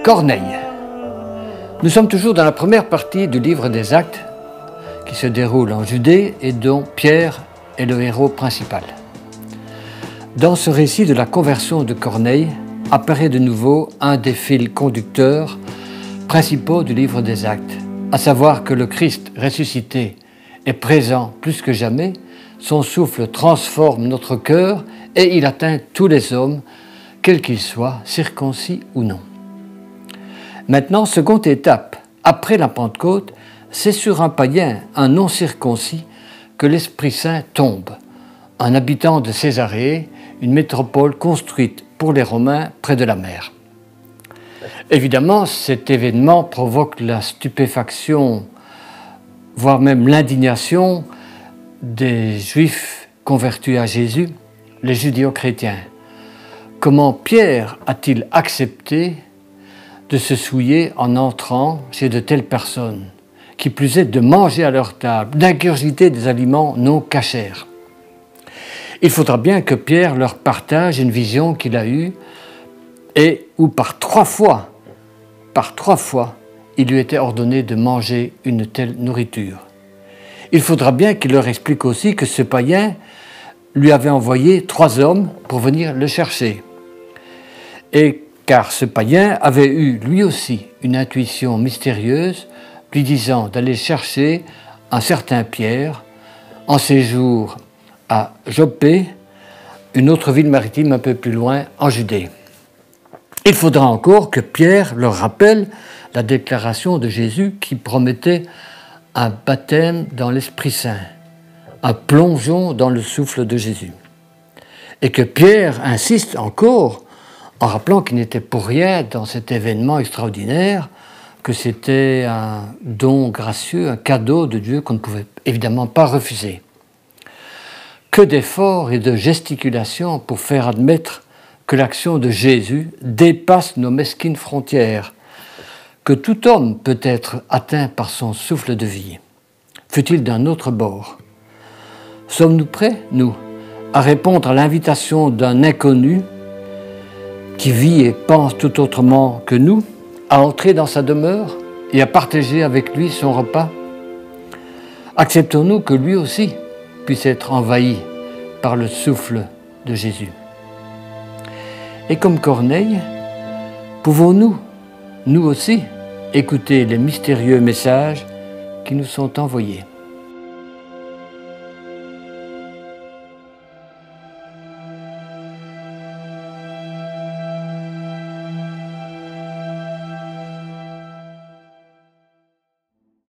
Corneille. Nous sommes toujours dans la première partie du livre des Actes qui se déroule en Judée et dont Pierre est le héros principal. Dans ce récit de la conversion de Corneille apparaît de nouveau un des fils conducteurs principaux du livre des Actes, à savoir que le Christ ressuscité est présent plus que jamais, son souffle transforme notre cœur et il atteint tous les hommes, quels qu'ils soient, circoncis ou non. Maintenant, seconde étape, après la Pentecôte, c'est sur un païen, un non-circoncis, que l'Esprit Saint tombe, un habitant de Césarée, une métropole construite pour les Romains près de la mer. Évidemment, cet événement provoque la stupéfaction, voire même l'indignation des Juifs convertis à Jésus, les judéo-chrétiens. Comment Pierre a-t-il accepté de se souiller en entrant chez de telles personnes, qui plus est de manger à leur table, d'ingurgiter des aliments non cachers? Il faudra bien que Pierre leur partage une vision qu'il a eue et où par trois fois, il lui était ordonné de manger une telle nourriture. Il faudra bien qu'il leur explique aussi que ce païen lui avait envoyé 3 hommes pour venir le chercher. Et car ce païen avait eu lui aussi une intuition mystérieuse lui disant d'aller chercher un certain Pierre en séjour à Joppé, une autre ville maritime un peu plus loin en Judée. Il faudra encore que Pierre leur rappelle la déclaration de Jésus qui promettait un baptême dans l'Esprit Saint, un plongeon dans le souffle de Jésus. Et que Pierre insiste encore en rappelant qu'il n'était pour rien dans cet événement extraordinaire, que c'était un don gracieux, un cadeau de Dieu qu'on ne pouvait évidemment pas refuser. Que d'efforts et de gesticulations pour faire admettre que l'action de Jésus dépasse nos mesquines frontières, que tout homme peut être atteint par son souffle de vie, fût-il d'un autre bord. Sommes-nous prêts, nous, à répondre à l'invitation d'un inconnu qui vit et pense tout autrement que nous, à entrer dans sa demeure et à partager avec lui son repas? Acceptons-nous que lui aussi puisse être envahi par le souffle de Jésus? Et comme Corneille, pouvons-nous, nous aussi, écouter les mystérieux messages qui nous sont envoyés?